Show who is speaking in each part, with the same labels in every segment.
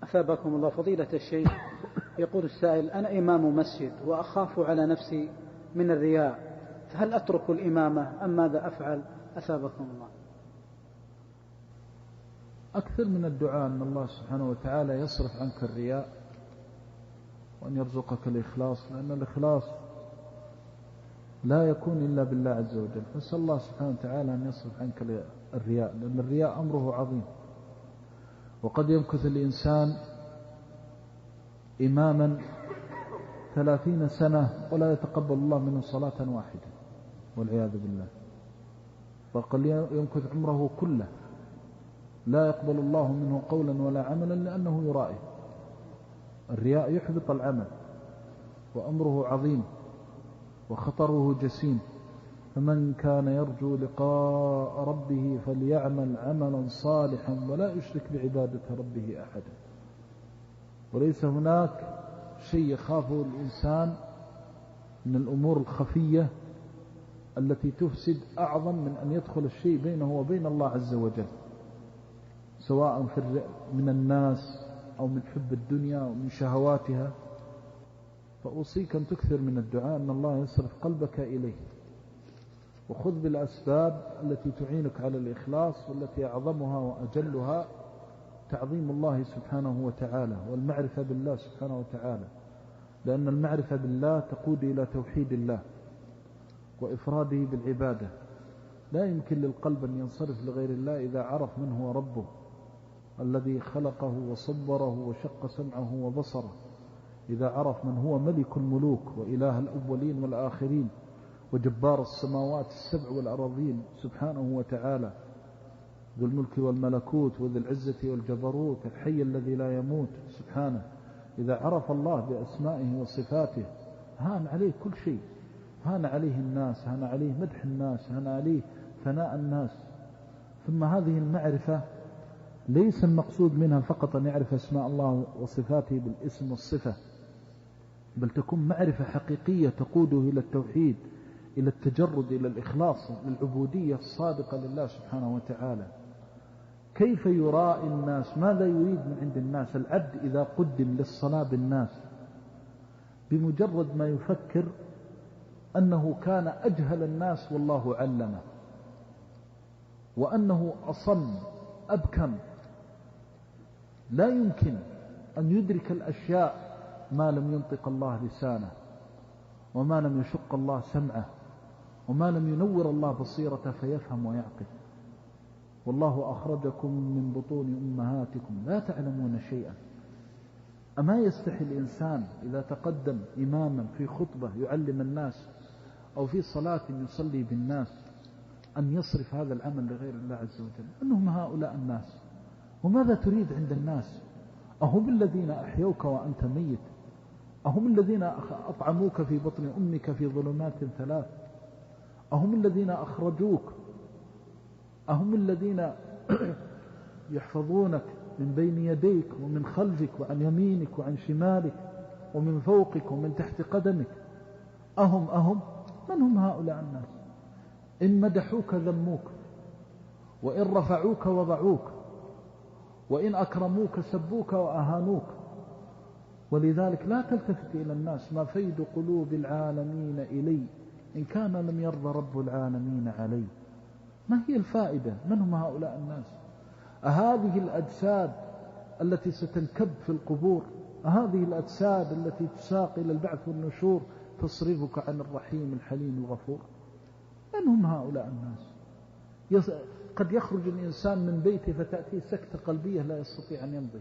Speaker 1: أثابكم الله فضيلة الشيخ. يقول السائل: أنا إمام مسجد وأخاف على نفسي من الرياء، فهل أترك الإمامة أم ماذا أفعل؟ أثابكم الله.
Speaker 2: أكثر من الدعاء أن الله سبحانه وتعالى يصرف عنك الرياء وأن يرزقك الإخلاص، لأن الإخلاص لا يكون إلا بالله عز وجل. فسأل الله سبحانه وتعالى أن يصرف عنك الرياء، لأن الرياء أمره عظيم. وقد يمكث الإنسان إماما 30 سنة ولا يتقبل الله منه صلاة واحدة والعياذ بالله، وقد يمكث عمره كله لا يقبل الله منه قولا ولا عملا لأنه يرائي. الرياء يحبط العمل وأمره عظيم وخطره جسيم. فمن كان يرجو لقاء ربه فليعمل عملا صالحا ولا يشرك بعبادة ربه أحدا. وليس هناك شيء يخافه الإنسان من الأمور الخفية التي تفسد أعظم من أن يدخل الشيء بينه وبين الله عز وجل، سواء من الناس أو من حب الدنيا أو من شهواتها. فأوصيك أن تكثر من الدعاء أن الله يصرف قلبك إليه، وخذ بالأسباب التي تعينك على الإخلاص، والتي أعظمها وأجلها تعظيم الله سبحانه وتعالى والمعرفة بالله سبحانه وتعالى، لأن المعرفة بالله تقود إلى توحيد الله وإفراده بالعبادة. لا يمكن للقلب أن ينصرف لغير الله إذا عرف من هو ربه الذي خلقه وصبره وشق سمعه وبصره، إذا عرف من هو ملك الملوك وإله الأولين والآخرين وجبار السماوات السبع والأراضين سبحانه وتعالى، ذو الملك والملكوت وذو العزة والجبروت، الحي الذي لا يموت سبحانه. إذا عرف الله بأسمائه وصفاته هان عليه كل شيء، هان عليه الناس، هان عليه مدح الناس، هان عليه ثناء الناس. ثم هذه المعرفة ليس المقصود منها فقط أن يعرف أسماء الله وصفاته بالاسم والصفة، بل تكون معرفة حقيقية تقوده إلى التوحيد، إلى التجرد، إلى الإخلاص، للعبودية الصادقة لله سبحانه وتعالى. كيف يرائي الناس؟ ماذا يريد من عند الناس؟ العبد إذا قدم للصلاة بالناس بمجرد ما يفكر أنه كان أجهل الناس والله علمه، وأنه أصم أبكم، لا يمكن أن يدرك الأشياء ما لم ينطق الله لسانه، وما لم يشق الله سمعه، وما لم ينور الله بصيرته فيفهم ويعقل. والله أخرجكم من بطون أمهاتكم لا تعلمون شيئا. أما يستحي الإنسان إذا تقدم إماما في خطبة يعلم الناس أو في صلاة يصلي بالناس أن يصرف هذا العمل لغير الله عز وجل؟ أنهم هؤلاء الناس. وماذا تريد عند الناس؟ أهم الذين أحيوك وأنت ميت؟ أهم الذين أطعموك في بطن أمك في ظلمات 3؟ أهم الذين أخرجوك؟ أهم الذين يحفظونك من بين يديك ومن خلفك وعن يمينك وعن شمالك ومن فوقك ومن تحت قدمك؟ أهم من هم هؤلاء الناس؟ إن مدحوك ذموك، وإن رفعوك وضعوك، وإن أكرموك سبوك وأهانوك. ولذلك لا تلتفت إلى الناس. ما فيد قلوب العالمين إلي إن كان لم يرضى رب العالمين علي. ما هي الفائدة؟ من هم هؤلاء الناس؟ أهذه الأجساد التي ستنكب في القبور، أهذه الأجساد التي تساق إلى البعث والنشور تصرفك عن الرحيم الحليم الغفور؟ من هم هؤلاء الناس؟ قد يخرج الإنسان من بيته فتأتيه سكتة قلبية لا يستطيع أن يمضي.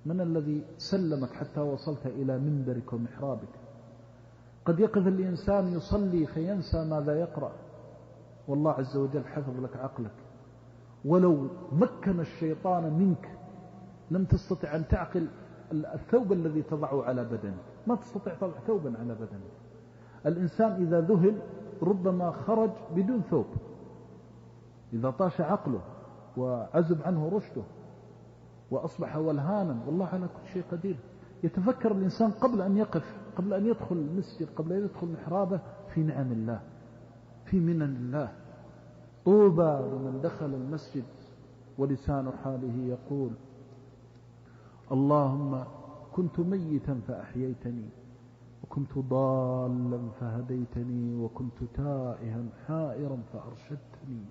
Speaker 2: من الذي سلمك حتى وصلت إلى منبرك ومحرابك؟ قد يقف الإنسان يصلي فينسى ماذا يقرأ، والله عز وجل حفظ لك عقلك. ولو مكن الشيطان منك لم تستطع أن تعقل الثوب الذي تضعه على بدنك، ما تستطيع تضع ثوبا على بدنك. الإنسان إذا ذهل ربما خرج بدون ثوب، إذا طاش عقله وعزب عنه رشده وأصبح ولهانا، والله على كل شيء قدير. يتفكر الإنسان قبل أن يقف، قبل أن يدخل المسجد، قبل أن يدخل محرابه، في نعم الله، في منن الله. طوبى لمن دخل المسجد ولسان حاله يقول اللهم كنت ميتا فأحييتني، وكنت ضالا فهديتني، وكنت تائها حائرا فأرشدتني.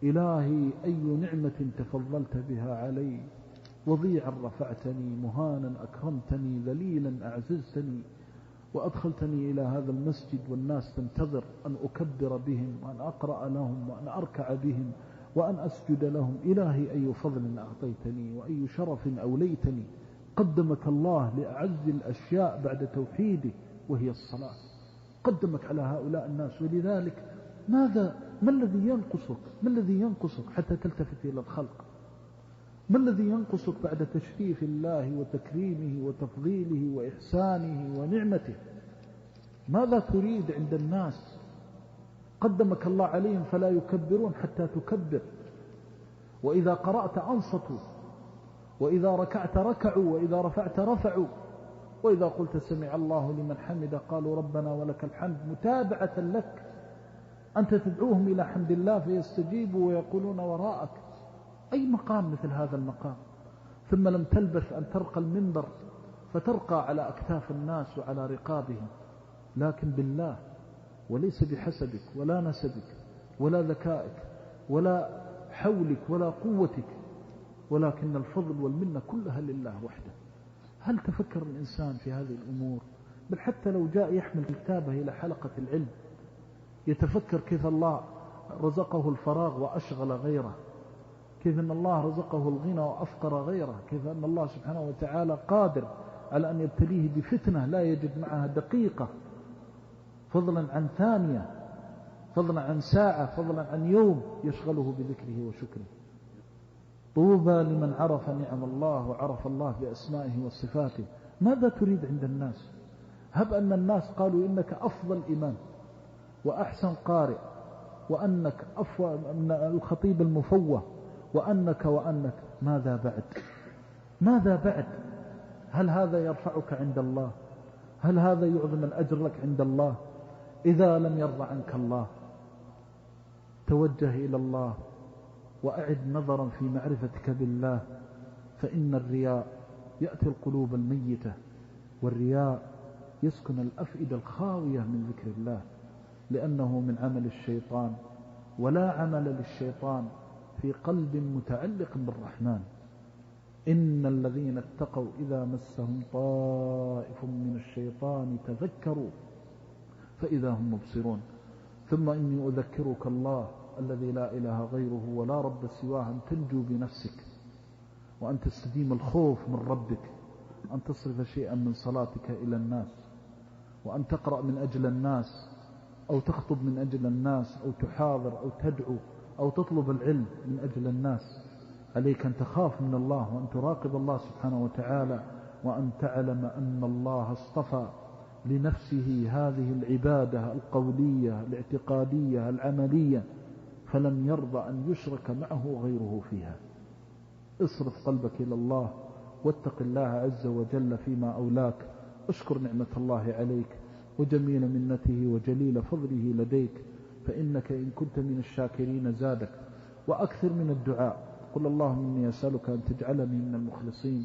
Speaker 2: إلهي أي نعمة تفضلت بها علي، وضيعا رفعتني، مهانا أكرمتني، ذليلا أعززتني، وأدخلتني إلى هذا المسجد والناس تنتظر أن أكبر بهم، وأن أقرأ لهم، وأن أركع بهم، وأن أسجد لهم. إلهي أي فضل أعطيتني، وأي شرف أوليتني. قدمك الله لأعز الأشياء بعد توحيده وهي الصلاة، قدمك على هؤلاء الناس. ولذلك ما الذي ينقصك حتى تلتفت إلى الخلق؟ ما الذي ينقصك بعد تشريف الله وتكريمه وتفضيله وإحسانه ونعمته؟ ماذا تريد عند الناس؟ قدمك الله عليهم فلا يكبرون حتى تكبر، وإذا قرأت أنصتوا، وإذا ركعت ركعوا، وإذا رفعت رفعوا، وإذا قلت سمع الله لمن حمد قالوا ربنا ولك الحمد، متابعة لك. أنت تدعوهم إلى حمد الله فيستجيبوا ويقولون وراءك. أي مقام مثل هذا المقام؟ ثم لم تلبث أن ترقى المنبر فترقى على أكتاف الناس وعلى رقابهم، لكن بالله، وليس بحسبك ولا نسبك ولا ذكائك ولا حولك ولا قوتك، ولكن الفضل والمنة كلها لله وحده. هل تفكر الإنسان في هذه الأمور؟ بل حتى لو جاء يحمل كتابه إلى حلقة العلم يتفكر كيف الله رزقه الفراغ وأشغل غيره، كيف أن الله رزقه الغنى وأفقر غيره، كيف أن الله سبحانه وتعالى قادر على أن يبتليه بفتنة لا يجد معها دقيقة، فضلا عن ثانية، فضلا عن ساعة، فضلا عن يوم يشغله بذكره وشكره. طوبى لمن عرف نعم الله وعرف الله بأسمائه وصفاته. ماذا تريد عند الناس؟ هب أن الناس قالوا إنك أفضل إمام وأحسن قارئ، وأنك من الخطيب المفوه، وأنك ماذا بعد؟ ماذا بعد؟ هل هذا يرفعك عند الله؟ هل هذا يعظم الأجر لك عند الله؟ إذا لم يرضى عنك الله توجه إلى الله وأعد نظرا في معرفتك بالله، فإن الرياء يأتي القلوب الميتة، والرياء يسكن الأفئدة الخاوية من ذكر الله، لأنه من عمل الشيطان، ولا عمل للشيطان في قلب متعلق بالرحمن. إن الذين اتقوا إذا مسهم طائف من الشيطان تذكروا فإذا هم مبصرون. ثم إني أذكرك الله الذي لا إله غيره ولا رب سواه أن تنجو بنفسك، وأن تستديم الخوف من ربك، أن تصرف شيئا من صلاتك إلى الناس، وأن تقرأ من أجل الناس، أو تخطب من أجل الناس، أو تحاضر، أو تدعو، أو تطلب العلم من أجل الناس. عليك أن تخاف من الله، وأن تراقب الله سبحانه وتعالى، وأن تعلم أن الله اصطفى لنفسه هذه العبادة القولية الاعتقادية العملية، فلم يرضى أن يشرك معه غيره فيها. اصرف قلبك إلى الله، واتق الله عز وجل فيما أولاك. اشكر نعمة الله عليك وجميل منته وجليل فضله لديك، فإنك إن كنت من الشاكرين زادك. وأكثر من الدعاء، قل اللهم إني أسألك أن تجعلني من المخلصين،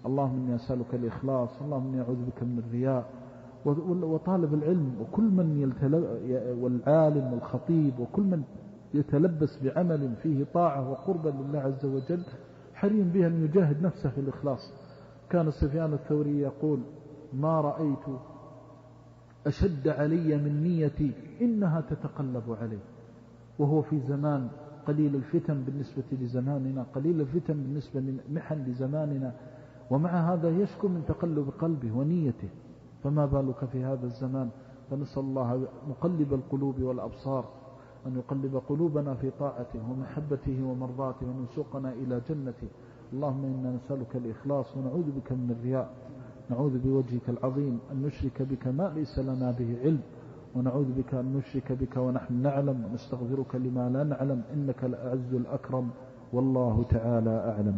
Speaker 2: اللهم إني أسألك الإخلاص، اللهم إني أعوذ بك من الرياء. وطالب العلم وكل من والعالم والخطيب وكل من يتلبس بعمل فيه طاعة وقربة لله عز وجل حري به أن يجاهد نفسه في الإخلاص. كان سفيان الثوري يقول: ما رأيت أشد علي من نيتي إنها تتقلب علي. وهو في زمان قليل الفتن بالنسبة لزماننا، قليل الفتن بالنسبة للمحن لزماننا، ومع هذا يشكو من تقلب قلبه ونيته، فما بالك في هذا الزمان؟ فنسأل الله مقلب القلوب والأبصار أن يقلب قلوبنا في طاعته ومحبته ومرضاته، وأن يسوقنا إلى جنته. اللهم إنا نسألك الإخلاص ونعوذ بك من الرياء، نعوذ بوجهك العظيم أن نشرك بك ما ليس لنا به علم، ونعوذ بك أن نشرك بك ونحن نعلم، ونستغفرك لما لا نعلم، إنك الأعز الأكرم، والله تعالى أعلم.